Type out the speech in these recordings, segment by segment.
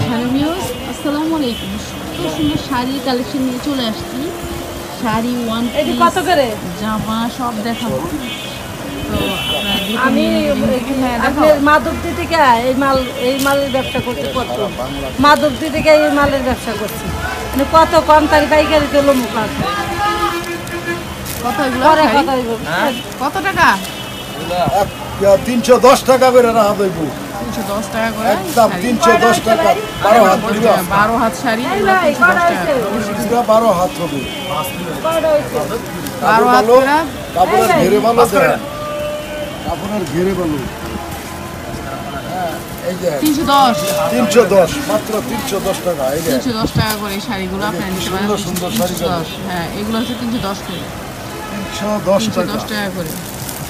Hello viewers, আসসালামু আলাইকুম। সুন্দর সুন্দর শাড়ি কালেকশন নিয়ে চলে আসছি। শাড়ি, ওয়ান পিস, কত করে জামা সব দেখাবো। তো আমি আপনার মাধবদী থেকে এই মালের ব্যবসা করতে কত মাধবদী থেকে এই মালের ব্যবসা করছি, মানে কত কম তারি পাইকারি তো লোক আছে। কত এগুলো? কত টাকা? 310 টাকা করে রাখা দেব। 310 টাকা করে একদম 310 টাকা। 12 হাত 12 হাত শাড়ি, এগুলো 310 টাকা। পুরো 12 হাত হবে। 12 হাত করে কাপড়ের ঘেরে ভালো দেন। কাপড়ের ঘেরে ভালো। এই যে 310 মাত্র 310 টাকা। এই যে 310 টাকা করে শাড়িগুলো আপনারা নিতে পারেন। সুন্দর সুন্দর শাড়ি। হ্যাঁ, এগুলো হচ্ছে 310 করে। 310 টাকা করে।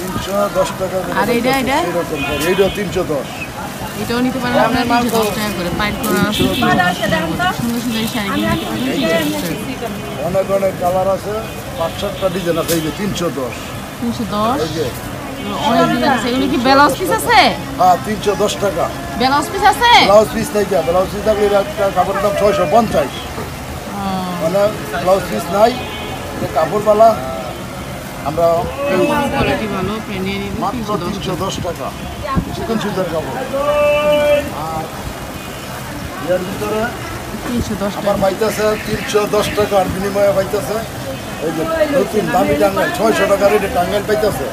310 টাকা করে। আর এইটা এইটা 310। এটাও নিতে পারেন আপনারা 310 টাকা করে। পাইট করা আছে 310 টাকা করে। সুন্দর সুন্দর এই শাড়িগুলো নিতে পারেন 310 টাকা। অনেক অনেক কালার আছে, 5-7টা ডিজাইন আছে। এই যে 310। 310 এই যে অনেক ডিজাইন আছে। এগুলো কি ব্লাউজ পিস আছে? হ্যাঁ, 310 টাকা। ব্লাউজ পিস আছে? ব্লাউজ পিস নাই, ব্লাউজ পিস থাকলে একটা কাপড়ের দাম 650। মানে ব্লাউজ পিস নাই, কাপড়ওয়ালা আমরা কোয়ালিটি ভালো নিয়ে নিব। মাত্র 310 টাকা। চিকন সুতার কাপড়। আর এর ভিতরে 310 আমার টাকা। পাইতেছে 310 টাকার বিনিময়ে পাইতেছে এই যে নতুন দামি টাঙ্গাইল 600 টাকার এটা টাঙ্গাইল পাইতেছে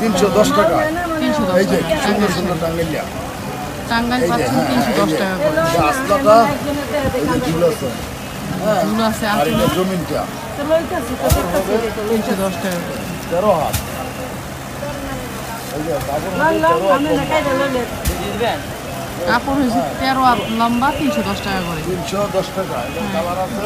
310 টাকা। 310 এই যে সুন্দর সুন্দর টাঙ্গাইলিয়া টাঙ্গাইল পাচ্ছেন 310 টাকা করে। রাস্তাটা এই যে ঝুল আছে। হ্যাঁ, এগুলো আছে আর এটা জমিনটা 310 টাকা করে। 13 হাত। এই যে কাপড় হচ্ছে 13 হাত। কাপড় হয়েছে 13 হাত লম্বা, 310 টাকা করে। 310 টাকা। এটা কালার আছে।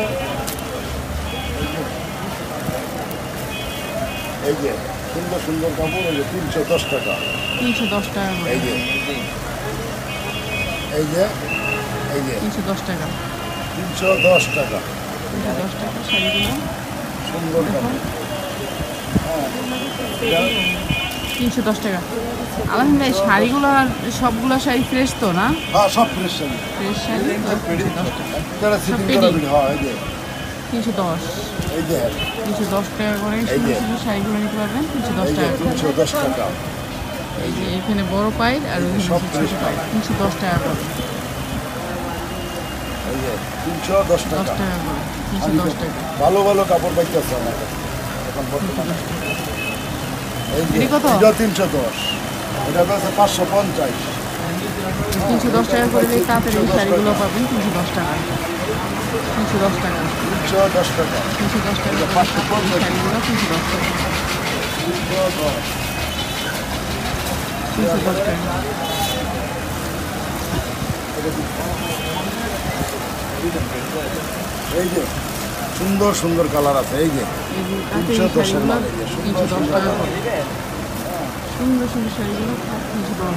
এই যে সুন্দর সুন্দর কাপড়। এই যে 310 টাকা। 310 টাকা করে। এই যে এই যে এই যে 310 টাকা। 310 টাকা। 310 টাকা শাড়িগুলো সুন্দর কাপড়। 310 টাকা। আলহামদুলিল্লাহ, শাড়িগুলো সবগুলো শাড়ি ফ্রেশ তো না? হ্যাঁ, সব ফ্রেশ শাড়ি। ফ্রেশ শাড়ি 310 টাকা। যারা সিটিং করা বিল। হ্যাঁ, এই যে 310 এই যে 310 টাকা করে সুন্দর সুন্দর শাড়িগুলো নিতে পারবেন 310 এই যে টাকা করে। 310 টাকা। এই যে এখানে বড় পাইল আর ওইখানে সব ছোট ফ্রেশ পাইল 310 টাকা করে। এই যে 310 10 টাকা। টাকা করে 310 টাকা। ভালো ভালো কাপড় পাইতেছে আমার কাছে এখন বর্তমানে। এই যে এটা কত? এটা 310। এটা আছে 550। 310 টাকা করে এই তাড়াতাড়ি এই শাড়িগুলো পাবেন 310 টাকা। 310 টাকা। 310 টাকা। 310 টাকা করে শাড়িগুলো 310 টাকা। 310 টাকা। এই যে সুন্দর সুন্দর কালার আছে। এই যে এই যে তাতে এই 310 শাড়িগুলো মাল। এই যে সুন্দর 310 সুন্দর টাকা কালার। করে। সুন্দর সুন্দর শাড়িগুলো 310।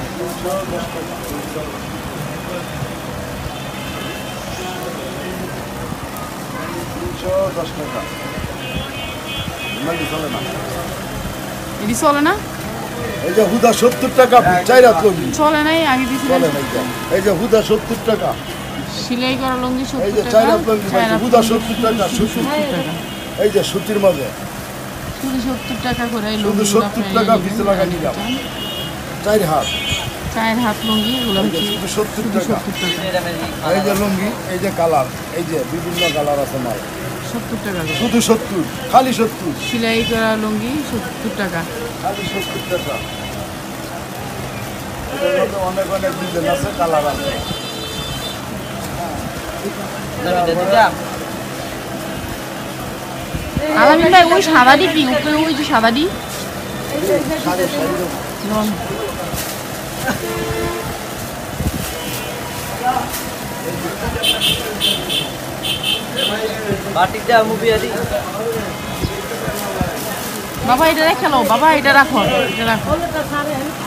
310 টাকা। মালি চলে না। এটি চলে না? এই যে হুদা 70 টাকা। 4 হাত লঙ্গি চলে নাই, আগে দিয়েছিলেন। চলে নাই। এই যে হুদা 70 টাকা। সেলাই করা লুঙ্গি এই 70 যে টাকা। 4 হাত লঙ্গি পাইছে হুদা 70 টাকা। 70 টাকা। এই যে সুতির মাঝে শুধু 70 টাকা করে এই শুধু লুঙ্গিগুলো 70 আপনারা টাকা নিয়ে পিছে নেবেন। লাগা নিলাম। 4 হাত। 4 হাত লুঙ্গি এগুলো এই যে হচ্ছে শুধু 70 শুধু টাকা। 70 টাকা। এই যে লুঙ্গি, এই যে কালার, এই যে বিভিন্ন কালার আছে মাল 70 টাকা করে। শুধু 70, খালি 70, সেলাই করা লুঙ্গি 70 টাকা। খালি 70 টাকা। এটার মধ্যে অনেক অনেক ডিজাইন আছে, কালার আছে। আলামিন ভাই, ওই সাদাটি কি উপরে ওই যে সাদাটি? সাড়ে সাড়ে বাবা এটা রেখে লো, বাবা এটা রাখো, এটা রাখো।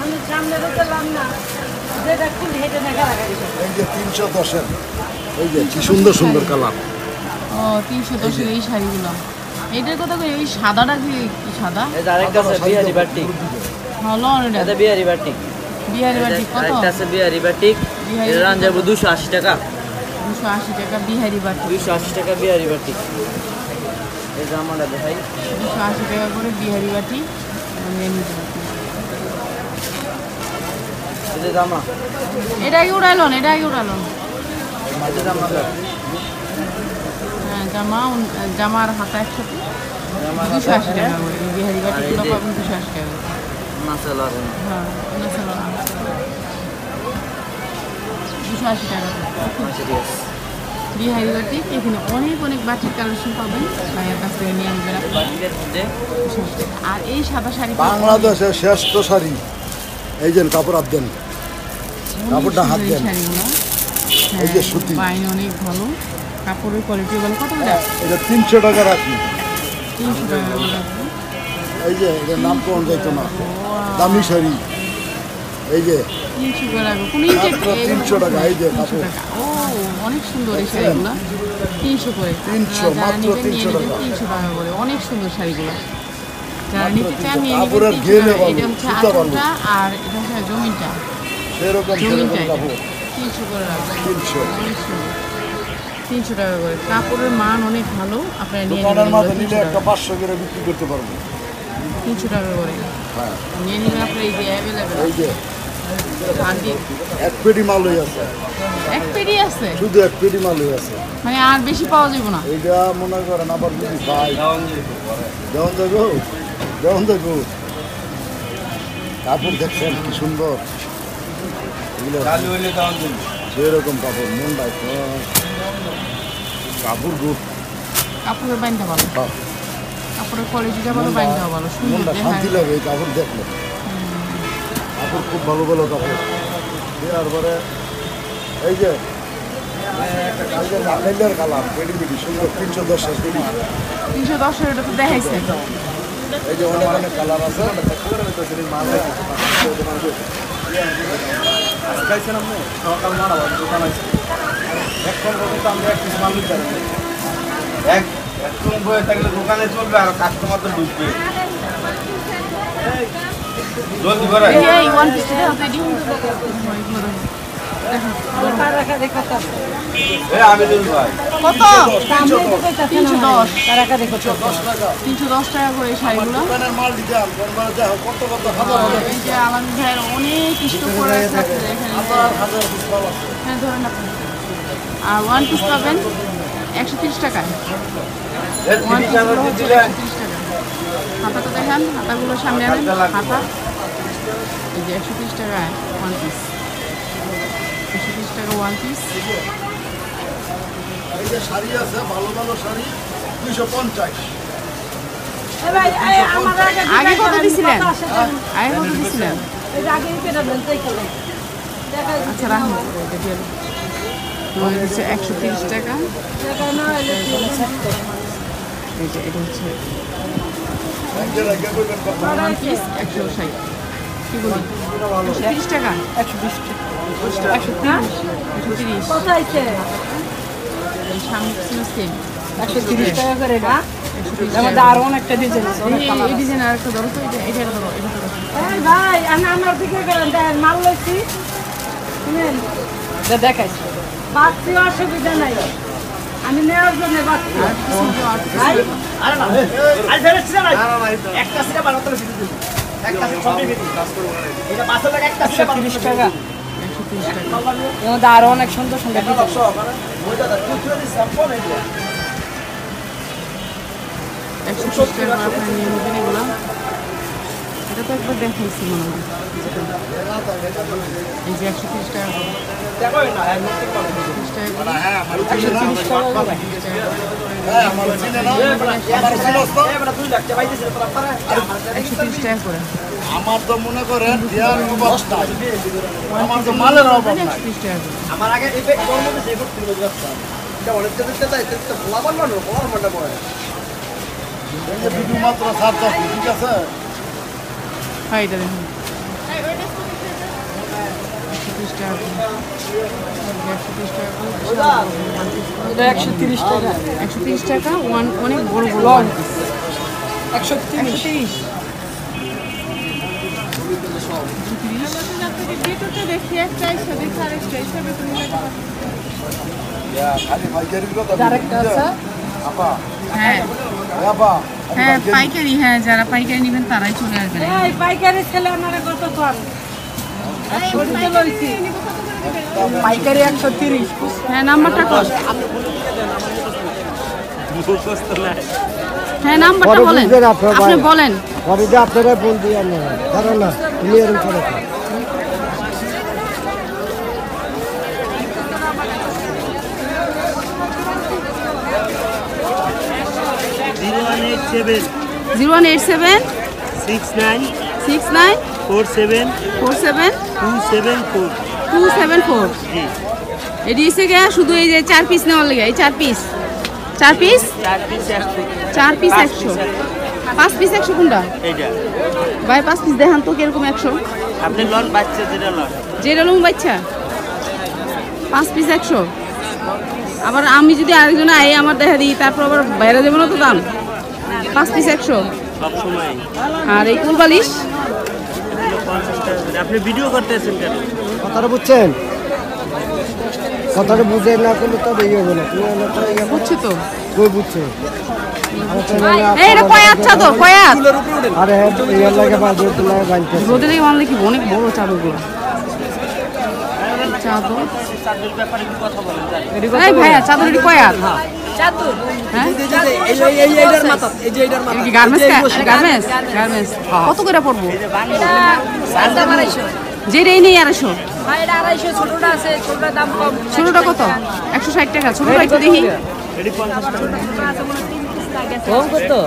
আমি সামনে রেখেলাম না, যেটা খুলে হেঁটে দেখা রাখি। এই যে 310-এর, এই যে কি সুন্দর সুন্দর কালার। ও 310 এই শাড়িগুলো। এটার কথা কই, ওই সাদাটা কি সাদা? এই আরেকটা আছে বিহারি বাটিক। হলো এটা। এটা বিহারি বাটিক। বিহারি বাটিক কত? আরেকটা আছে বিহারি বাটিক। এর দাম যাবে 280 টাকা। 280 টাকা বিহারি বাটি। 280 টাকা বিহারি বাটি। এই জামাটা দেখাই, 280 টাকা করে বিহারি বাটি নিয়ে নিতে পারবেন। এই যে জামা, এটা আগে উড়াইলন, এটা আগে উড়াইলন। এই যে জামা, হ্যাঁ জামার হাতা একসাথে 280 টাকা করে। এই বিহারি বাটিগুলো পাবেন 280 টাকা করে। মাসালা, হ্যাঁ 280 টাকা করে। আচ্ছা ঠিক আছে। বিহারি বাটি এখানে অনেক অনেক বাটির কালেকশন পাবেন, ভাইয়ের কাছ থেকে নিয়ে আসবেন আপনারা। বাটিকের মধ্যে 280 টাকা। আর এই সাদা শাড়ি বাংলাদেশের শ্রেষ্ঠ শাড়ি, এই যে কাপড় হাত দেন, কাপড়টা হাত দেন, এই যে সুতি, বাইন অনেক ভালো, কাপড়ের কোয়ালিটি ভালো। কত করে? এটা 300 টাকা রাখি। 300 টাকা করে রাখবো। এই যে এটার নাম কোন যাইতো না, দামি শাড়ি, এই যে 300 করে রাখবো। কোন ইনটেক? মাত্র 300 টাকা। এই যে 300 কাপড়, টাকা। ও অনেক সুন্দর এই শাড়িগুলো, 300 করে। 300, যারা মাত্র নিবেন নিয়ে 300 নেবেন টাকা। 300 টাকা করে। অনেক সুন্দর শাড়িগুলো, যারা মাত্র নিতে চান 300 নিয়ে নেবেন কাপড়ের 300 ঘেরে টাকা। ভালো, এটা হচ্ছে সুতা ভালো। আঁচলটা আর এটা হচ্ছে জমিনটা, সেরকম জমিনটা এটা কাপড় 300 করে রাখবো। 300। অনেক সুন্দর, 300 টাকা করে। কাপড়ের মান অনেক ভালো, আপনারা নিয়ে দোকানের নেবেন। মাঝে নিলে 300 একটা টাকা, 500 করে বিক্রি করতে পারবো। 300 টাকা করে হ্যাঁ, নিয়ে নেবেন আপনারা। এই যে অ্যাভেলেবেল এই যে আদি এক পেটি মালই আছে, এক পেটি আছে, শুধু এক পেটি মালই আছে। মানে আর বেশি পাওয়া যাবে না। এইটা মনে করেন আবার যদি খাই যেমন দেখো, যেমন দেখো কাপড় দেখছেন কি সুন্দর, এগুলো সেরকম কাপড়, মন ডাকছে কাপড় গুড, কাপড়ের বাইনটা ভালো, কাপড়ের কোয়ালিটিটা ভালো, বাইনটাও ভালো, সুন্দর মনটা শান্তি দেখায়। লাগে এই কাপড় দেখলে। কাপড় খুব ভালো ভালো কাপড়। দেওয়ার পরে এই যে নাকেলের কালার, পেটি পেটি সুন্দর, 310 পেটি। 310 এটা তো দেখাইছে। এই যে অনেক অনেক কালার আছে। দোকানে চলবে আর কাস্টমার তো ঢুকবে জলদি করে। এই ওয়ান পিস দেখাও তো এডি। আমি দুল ভাই কত? 310 310 টাকা করে এই শাড়িগুলো। দোকানের মাল দিতে কত কত হাজার হাজার এই যে আমার ভাইয়ের অনেক স্টক করে রাখছে এখানে। হাজার পিস মাল আছে। হ্যাঁ ধরেন আপনি। আর ওয়ান পিস পাবেন 130 টাকায়। ওয়ান পিস হচ্ছে 130 টাকা। হাতাটা দেখেন, হাতাগুলো সামনে আনেন, হাতা এই যে 130 টাকায় ওয়ান পিস, 130 টাকা ওয়ান পিস। এই যে শাড়ি আছে, ভালো ভালো শাড়ি 250। আগে কত দিছিলেন? আগে কত দিছিলেন? আচ্ছা রাখুন, এটা দিয়ে দিন। তোমার হচ্ছে 130 টাকা। এই যে এটা হচ্ছে ওয়ান পিস 160। কি বলি? 130 টাকা, 130 এই সামনে পিছনে সেম 130 টাকা করে না? 130 এর মধ্যে টাকা। আরো অনেকটা ডিজাইন আছে, অনেক কালার এই আছে। ডিজাইন আর একটা ধরো তো, এটা ধরো, এটা ধরো। এই ভাই, আমার দিকে গেলেন, দেখেন মাল লইছি, শুনেন দেখাইছি, বাচ্চি অসুবিধা নাই, আমি নেওয়ার জন্য বাচ্চি। আর কিছু দিও, আর কিছু ভাই, দিও। 130 টাকা। 130 টাকা। এর মধ্যে আরো অনেক সুন্দর সুন্দর ডিজাইন আছে। 130 টাকা করে আপনারা নিয়ে নেবেন এগুলো। এটা তো একবার দেখাইছি মনে হয়। এই যে 130 টাকা করে। 130 টাকা করে। হ্যাঁ, আমার চিনে না। 130 টাকা করে। হ্যাঁ, আমার চিনে না। আমার চিনস তো? 130 টাকা করে। আমার তো মনে করেন দেওয়ার অভাব নাই, আমার তো মালের অভাব নাই। 130 টাকা করে। আমার আগে এই কর্মতে যে করতে হবে এটা অনেক দিতে চাই তো লাভান মানুষ বড় মনে পড়ে এই যে বিদু মাত্র 7 10, ঠিক আছে? হ্যাঁ এটা দেখুন। 130 টাকা করে। 130 টাকা করে। এটা 130 টাকা। 130 টাকা অনেক বড় বড় লং। one piece। 130। 130। দেখি একটা হিসাবে দেখি আরেকটা হিসাবে তুমি খালি পাইকারির কথা আরেকটা আছে আপা হ্যাঁ আপা হ্যাঁ পাইকারি, হ্যাঁ যারা পাইকারি নেবেন তারাই চলে আসবেন। এই পাইকারি ছেলে আমার কত কম শরীরে লইছি পাইকারি 130। হ্যাঁ নাম্বারটা কর, হ্যাঁ নাম্বারটা বলেন, আপনি বলেন। পরে যে আপনারা ফোন দিয়ে ধরো না তুমি এরকম করে 0187 69 69 47 47 274 274। জি এটি এসে গিয়ে শুধু এই যে 4 পিস নেওয়ার লেগে, এই 4 পিস 4 পিস 4 পিস 100, 5 পিস 100 কোনটা এইটা ভাই? 5 পিস দেখান তো কিরকম 100। আপনি লন বাচ্চা যেটা লুম বাচ্চা 5 পিস 100। আবার আমি যদি আরেকজন আই আমার দেখা দিই তারপর আবার বাইরে যাবো না তো দাম। 5 পিস 100। সব সময় আর এই কুল বালিশ 50 টাকা করে। আপনি ভিডিও করতেছেন কেন? কথাটা বুঝছেন? কথাটা বুঝে না করলে তবে ইয়ে হবে না। তুমি আমার তো ইয়ে বুঝছি তো। কই বুঝছে? এই এটা কয়াত চাদর, কয়াত। আরে ইয়ার লাগে বাজে লাগে বানতে রোদে থেকে বানলে কি অনেক বড় চাদরগুলো। চাদর চাদরের ব্যাপারে কি কথা বলেন জানেন? এই ভাইয়া চাদর এটি কয়াত? চাদর হ্যাঁ এইটার মাথা, এই যে এইটার মাথা। এটা কি গার্মেন্টস? গার্মেন্টস গার্মেন্টস কত করে পড়বো? এটা 250 যেটাই নেই 250। ভাই এটা 250, ছোটটা আছে, ছোটটার দাম কম। ছোটটা কত? 160 টাকা। ছোটটা একটু দেখি। এটি 50 টাকা। ছোটটা আছে মনে 3 পিস লাগে। কম করতো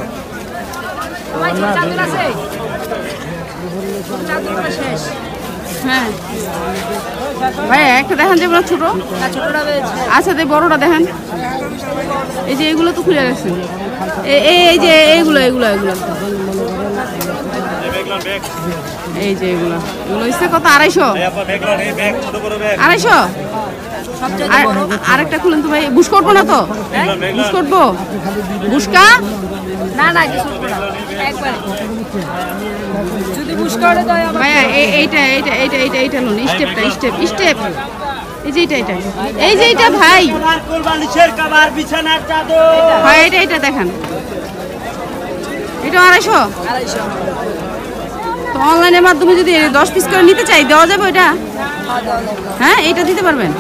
ভাই ছোট চাদর আছে, ছোট চাদরটা শেষ। হ্যাঁ ভাইয়া একটা দেখান যে ছোট। না ছোটটা বেশ আচ্ছা এই বড়টা দেখেন। এই যে এগুলো তো খুলে রাখছেন, এই যে এইগুলো এগুলো এগুলো এই যে এগুলো এগুলো হচ্ছে কত? 250। 250? আরেকটা খুলেন তো ভাই। বুশ করবো না তো? বুশ করবো? বুশকা না না কিছু না একবারে যদি বুশ করে দেয় আমার ভাইয়া এইটা এইটা এইটা এইটা এইটা লোন স্টেপটা স্টেপ স্টেপ এই যে এইটা এইটা এই যে এইটা ভাই কোল বালিশের কভার বিছানার চাদর ভাই এইটা এইটা দেখান। এটা 250। 250 তো অনলাইনের মাধ্যমে যদি 10 পিস করে নিতে চাই দেওয়া যাবে ওইটা? হ্যাঁ এইটা দিতে পারবেন?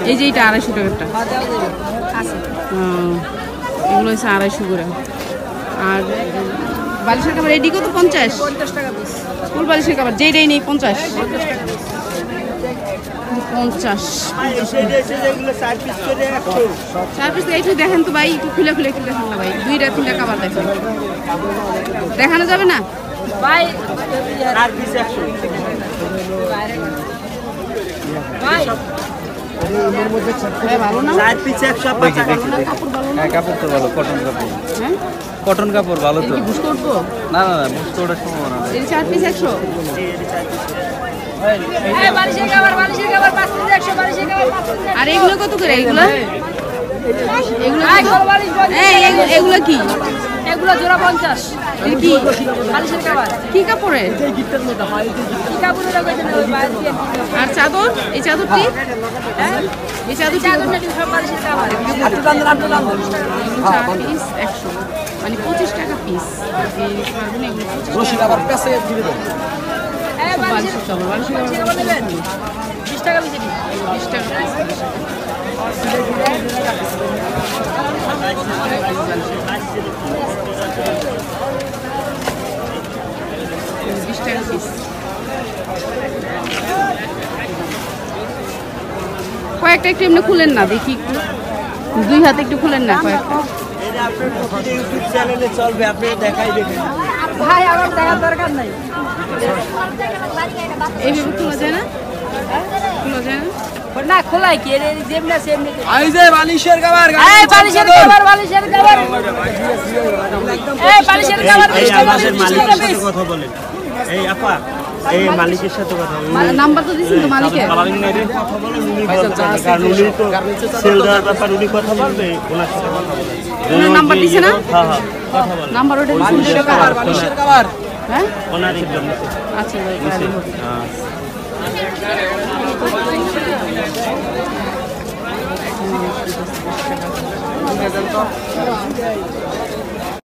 এই যে এইটা 250 টাকারটা। আছে এগুলো হচ্ছে 250 করে। আর বালিশের কাপড় এডি কত? 50 টাকা পিস ফুল বালিশের কাপড় যেটাই নেই 50 50। এগুলো 4 পিস করে 100 4 পিস একটু দেখেন তো ভাই, একটু খুলে খুলে একটু দেখেন না ভাই। 2টা 3টা কাপড় দেখেন, দেখানো যাবে না ভাই 4 পিস 100 ভাই ভালো না? 4 পিস 150 ভালো না? কাপড় ভালো না? কাপড় তো ভালো, কটন কাপড়। হ্যাঁ কটন কাপড় ভালো তো। কি বুঝ করবো? না না না, বুঝতে ওটা সম্ভাবনা নেই। এই 4 পিস 100। এই বালিশের কভার 5 পিস 100 বালিশের কভার 5 পিস। আর এগুলো কত করে? এগুলো এগুলো এই কত? বালিশ এই এগুলো কি? এগুলো জোড়া 50 এটা কি বালিশের কভার কি কাপড়ের? কি কাপড় এটা কইছেন ওই বাইরে দিয়ে আর চাদর? এই চাদরটি? হ্যাঁ এই চাদরটি চাদর নাকি সব বালিশের কভার 4 পিস 100 মানে 25 টাকা পিস। এই পারবেন এগুলো 25 টাকা। আবার কাছে দিয়ে দেন। এই বালিশের চাদর বালিশের কভার নেবেন 20 টাকা বেশি 20 টাকা পিস। 20 টাকা পিস। কয়েকটা একটু এমনি খুলেন না দেখি, একটু 2 হাতে একটু খুলেন না কয়েকটা। এটা আপনার ইউটিউব চ্যানেলে চলবে, আপনি দেখাই দেখেন। ভাই আমার দেখার দরকার নাই এইভাবে খোলা যায় না? খোলা যায় না? না খোলাই কি এর যেমনি আছে এমনি এই যে বালিশের কভার এই বালিশের কভার বালিশের কভার এই বালিশের কভার এই আমাদের মালিকের সাথে কথা বলেন। এই আপা এই মালিকের সাথে কথা বলেন। নাম্বার তো দিয়েছেন তো মালিকের? কথা বলেন উনি বলবেন, কারণ উনি তো সেল দেওয়ার ব্যাপার উনি কথা বলবে, ওনার সাথে কথা বলেন। ওনার নাম্বার দিছে না? হ্যাঁ হ্যাঁ কথা বলেন। নাম্বার ওটা দিছেন? বালিশের কভার হ্যাঁ ওনার একদম আচ্ছা ভাই তাহলে হোক। হ্যাঁ দেখে দেন তো